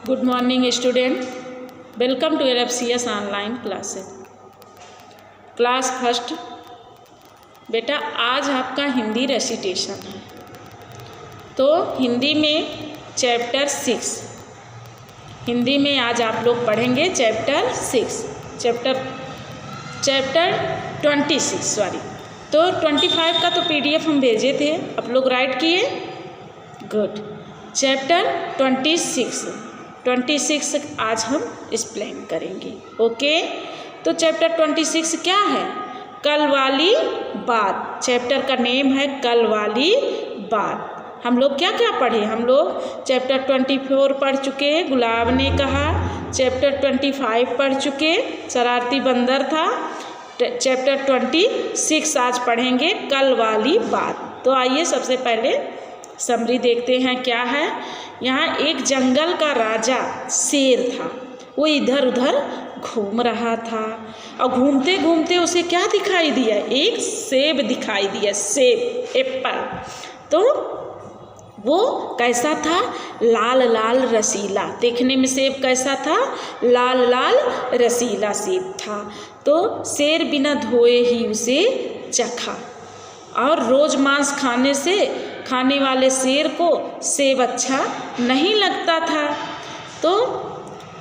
Good morning student, welcome to LFCS online classes. Class first. बेटा आज आपका Hindi recitation है, तो हिंदी में चैप्टर 6, हिंदी में आज आप लोग पढ़ेंगे चैप्टर 6, चैप्टर 26 सॉरी। तो 25 का तो PDF हम भेजे थे, आप लोग राइट किए? गुड। चैप्टर 26 आज हम एक्सप्लेन करेंगे। ओके, तो चैप्टर 26 क्या है? कल वाली बात। चैप्टर का नेम है कल वाली बात। हम लोग क्या क्या पढ़े? हम लोग चैप्टर 24 पढ़ चुके, गुलाब ने कहा। चैप्टर 25 पढ़ चुके, शरारती बंदर था। चैप्टर 26 आज पढ़ेंगे, कल वाली बात। तो आइए सबसे पहले समरी देखते हैं क्या है। यहाँ एक जंगल का राजा शेर था, वो इधर उधर घूम रहा था और घूमते घूमते उसे क्या दिखाई दिया? एक सेब दिखाई दिया, सेब, एप्पल। तो वो कैसा था? लाल लाल रसीला। देखने में सेब कैसा था? लाल लाल रसीला सेब था। तो शेर बिना धोए ही उसे चखा, और रोज मांस खाने वाले शेर को सेब अच्छा नहीं लगता था। तो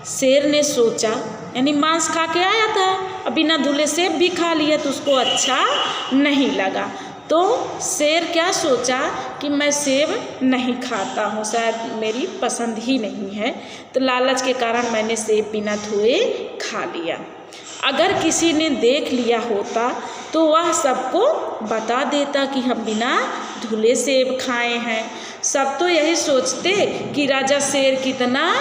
शेर ने सोचा, यानी मांस खा के आया था, अब बिना धुले सेब भी खा लिया तो उसको अच्छा नहीं लगा। तो शेर क्या सोचा कि मैं सेब नहीं खाता हूँ, शायद मेरी पसंद ही नहीं है, तो लालच के कारण मैंने सेब बिना धोए खा लिया। अगर किसी ने देख लिया होता तो वह सबको बता देता कि हम बिना धुले सेब खाए हैं। सब तो यही सोचते कि राजा शेर कितना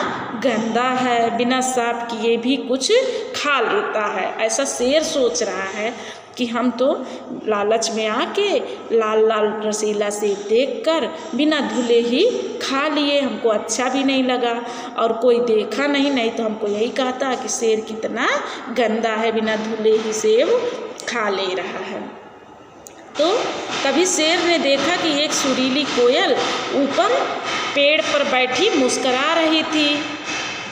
गंदा है, बिना साफ किए भी कुछ खा लेता है। ऐसा शेर सोच रहा है कि हम तो लालच में आके लाल लाल रसीला सेब देखकर बिना धुले ही खा लिए, हमको अच्छा भी नहीं लगा और कोई देखा नहीं तो हमको यही कहता कि शेर कितना गंदा है, बिना धुले ही सेब खा ले रहा है। तो तभी शेर ने देखा कि एक सुरीली कोयल ऊपर पेड़ पर बैठी मुस्करा रही थी।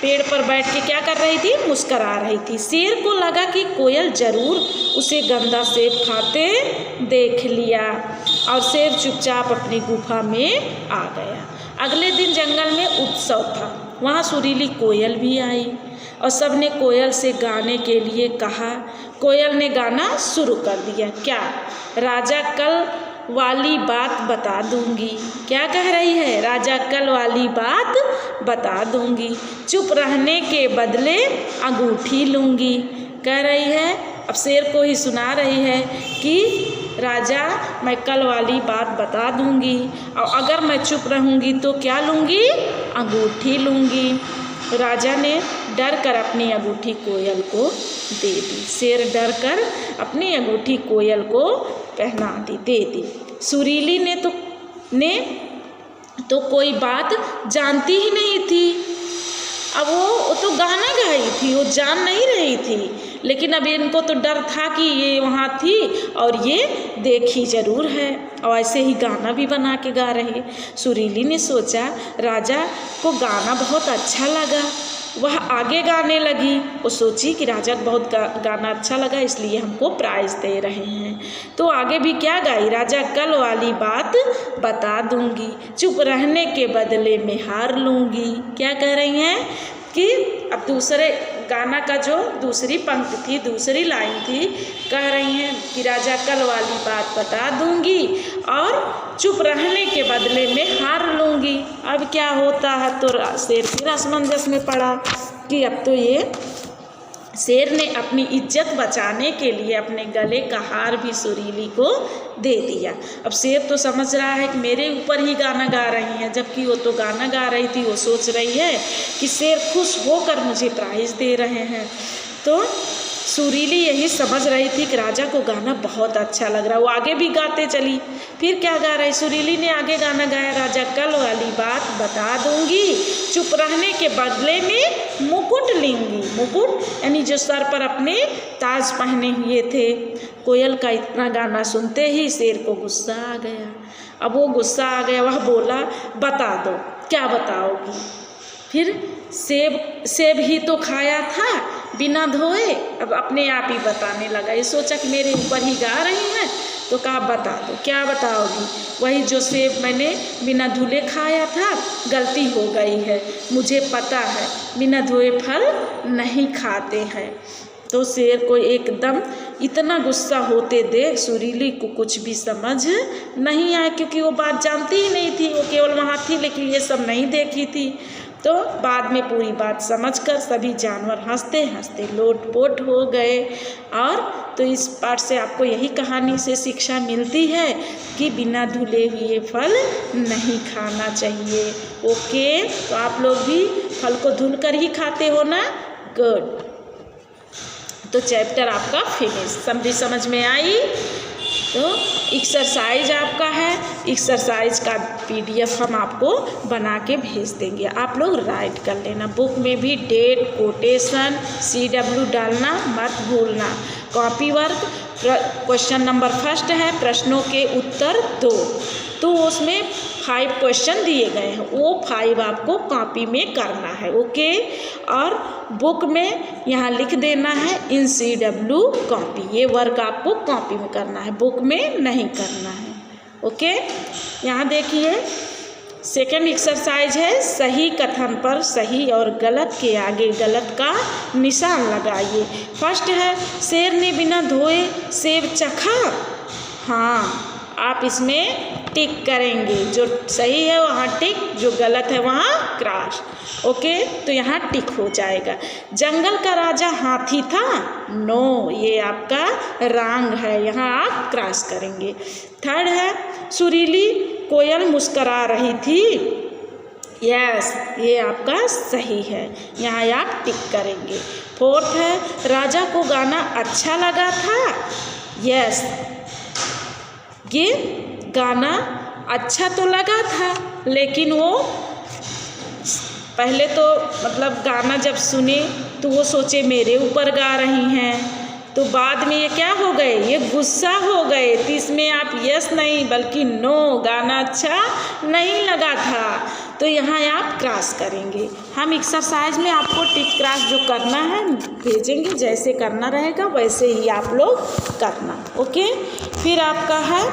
पेड़ पर बैठ के क्या कर रही थी? मुस्करा रही थी। शेर को लगा कि कोयल जरूर उसे गंदा सेब खाते देख लिया और शेर चुपचाप अपनी गुफा में आ गया। अगले दिन जंगल में उत्सव था, वहाँ सुरीली कोयल भी आई और सबने कोयल से गाने के लिए कहा। कोयल ने गाना शुरू कर दिया। क्या? राजा कल वाली बात बता दूंगी। क्या कह रही है? राजा कल वाली बात बता दूंगी, चुप रहने के बदले अंगूठी लूंगी। कह रही है, अब शेर को ही सुना रही है कि राजा मैं कल वाली बात बता दूंगी और अगर मैं चुप रहूंगी तो क्या लूंगी? अंगूठी लूंगी। राजा ने डर कर अपनी अंगूठी कोयल को दे दी। शेर डर कर अपनी अंगूठी कोयल को पहना दी, दे दी। सुरीली ने तो कोई बात जानती ही नहीं थी। अब वो तो गाना गाई थी, वो जान नहीं रही थी, लेकिन अब इनको तो डर था कि ये वहाँ थी और ये देखी जरूर है और ऐसे ही गाना भी बना के गा रही। सुरीली ने सोचा राजा को गाना बहुत अच्छा लगा, वह आगे गाने लगी। वो सोची कि राजा को बहुत गाना अच्छा लगा, इसलिए हमको प्राइज़ दे रहे हैं। तो आगे भी क्या गाई? राजा कल वाली बात बता दूंगी, चुप रहने के बदले में हार लूँगी। क्या कह रही हैं कि अब दूसरे गाना का जो दूसरी पंक्ति थी, दूसरी लाइन थी, कह रही हैं कि राजा कल वाली बात बता दूंगी और चुप रहने के बदले में हार लूँगी। अब क्या होता है? तो शेर फिर असमंजस में पड़ा कि अब तो ये शेर ने अपनी इज्जत बचाने के लिए अपने गले का हार भी सुरीली को दे दिया। अब शेर तो समझ रहा है कि मेरे ऊपर ही गाना गा रही हैं, जबकि वो तो गाना गा रही थी, वो सोच रही है कि शेर खुश होकर मुझे प्राइज़ दे रहे हैं। तो सुरीली यही समझ रही थी कि राजा को गाना बहुत अच्छा लग रहा है, वो आगे भी गाते चली। फिर क्या गा रही? सुरीली ने आगे गाना गाया, राजा कल वाली बात बता दूंगी, चुप रहने के बदले में मुकुट लूंगी। मुकुट यानी जो सर पर अपने ताज पहने हुए थे। कोयल का इतना गाना सुनते ही शेर को गुस्सा आ गया। अब वो गुस्सा आ गया, वह बोला बता दो, क्या बताओगी? फिर सेब ही तो खाया था बिना धोए। अब अपने आप ही बताने लगा, ये सोचा कि मेरे ऊपर ही गा रही हैं, तो कहा बता दो। क्या बताओगी? वही जो सेब मैंने बिना धुले खाया था, गलती हो गई है, मुझे पता है बिना धोए फल नहीं खाते हैं। तो शेर को एकदम इतना गुस्सा होते देख सुरीली को कुछ भी समझ नहीं आया, क्योंकि वो बात जानती ही नहीं थी, वो केवल वहाँ थी लेकिन ये सब नहीं देखी थी। तो बाद में पूरी बात समझकर सभी जानवर हंसते हंसते लोटपोट हो गए। और तो इस पाठ से आपको यही कहानी से शिक्षा मिलती है कि बिना धुले हुए फल नहीं खाना चाहिए। ओके, तो आप लोग भी फल को धुल कर ही खाते हो ना? गुड। तो चैप्टर आपका फिनिश। समझ में आई? तो एक्सरसाइज आपका है, एक्सरसाइज का PDF हम आपको बना के भेज देंगे, आप लोग राइट कर लेना। बुक में भी डेट, कोटेशन, CW डालना मत भूलना। कॉपी वर्क क्वेश्चन नंबर 1 है, प्रश्नों के उत्तर 2, तो उसमें 5 क्वेश्चन दिए गए हैं, वो 5 आपको कॉपी में करना है। ओके, और बुक में यहाँ लिख देना है इन CW कॉपी, ये वर्क आपको कॉपी में करना है, बुक में नहीं करना है। ओके, यहाँ देखिए सेकंड एक्सरसाइज है, सही कथन पर सही और गलत के आगे गलत का निशान लगाइए। फर्स्ट है, शेर ने बिना धोए सेब चखा। हाँ, आप इसमें टिक करेंगे, जो सही है वहाँ टिक, जो गलत है वहाँ क्रॉस। ओके, तो यहाँ टिक हो जाएगा। जंगल का राजा हाथी था। नो, ये आपका रॉन्ग है, यहाँ आप क्रॉस करेंगे। थर्ड है, सुरीली कोयल मुस्करा रही थी। यस, ये आपका सही है, यहाँ आप टिक करेंगे। फोर्थ है, राजा को गाना अच्छा लगा था। यस, ये गाना अच्छा तो लगा था, लेकिन वो पहले तो मतलब गाना जब सुने तो वो सोचे मेरे ऊपर गा रही हैं, तो बाद में ये क्या हो गए, ये गुस्सा हो गए। तो इसमें आप यस नहीं बल्कि नो, गाना अच्छा नहीं लगा था, तो यहाँ आप क्रॉस करेंगे। हम एक्सरसाइज में आपको टिक क्रॉस जो करना है भेजेंगे, जैसे करना रहेगा वैसे ही आप लोग करना। ओके, फिर आपका है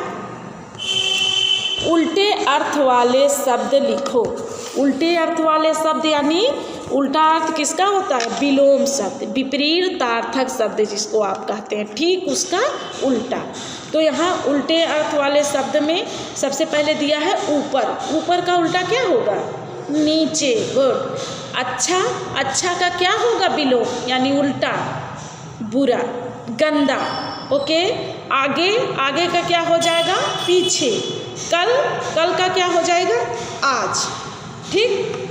उल्टे अर्थ वाले शब्द लिखो। उल्टे अर्थ वाले शब्द यानी उल्टा अर्थ किसका होता है? विलोम शब्द, विपरीतार्थक शब्द जिसको आप कहते हैं, ठीक उसका उल्टा। तो यहाँ उल्टे अर्थ वाले शब्द में सबसे पहले दिया है ऊपर। ऊपर का उल्टा क्या होगा? नीचे। गुड। अच्छा, अच्छा का क्या होगा? विलोम यानी उल्टा, बुरा, गंदा। ओके, आगे, आगे का क्या हो जाएगा? पीछे। कल, कल का क्या हो जाएगा? आज। ठीक।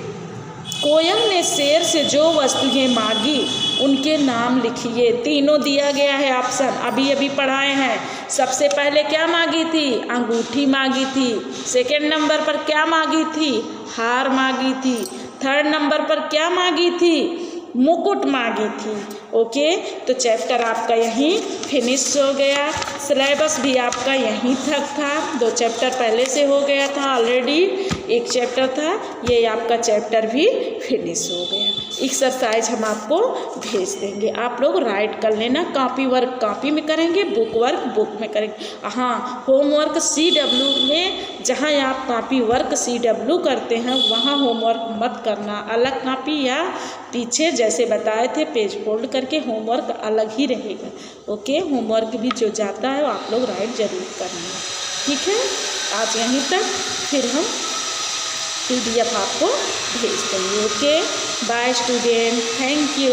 कोयल ने शेर से जो वस्तुएं मांगी उनके नाम लिखिए। तीनों दिया गया है ऑप्शन, अभी अभी पढ़ाए हैं। सबसे पहले क्या मांगी थी? अंगूठी मांगी थी। सेकंड नंबर पर क्या मांगी थी? हार मांगी थी। थर्ड नंबर पर क्या मांगी थी? मुकुट मांगी थी। ओके, तो चैप्टर आपका यहीं फिनिश हो गया। सिलेबस भी आपका यहीं तक था। 2 चैप्टर पहले से हो गया था ऑलरेडी, 1 चैप्टर था, ये आपका चैप्टर भी फिनिश हो गया। एक्सरसाइज हम आपको भेज देंगे, आप लोग राइट कर लेना। कॉपी वर्क कॉपी में करेंगे, बुक वर्क बुक में करेंगे। हाँ, होमवर्क CW में, जहाँ आप कॉपी वर्क CW करते हैं वहाँ होमवर्क मत करना, अलग कॉपी या पीछे जैसे बताए थे पेज फोल्ड करके होमवर्क अलग ही रहेगा। ओके, होमवर्क भी जो जाता है वो आप लोग राइट जरूर करना। ठीक है, आज यहीं तक, फिर हम PDF आपको भेज देंगे। Okay, bye student, thank you.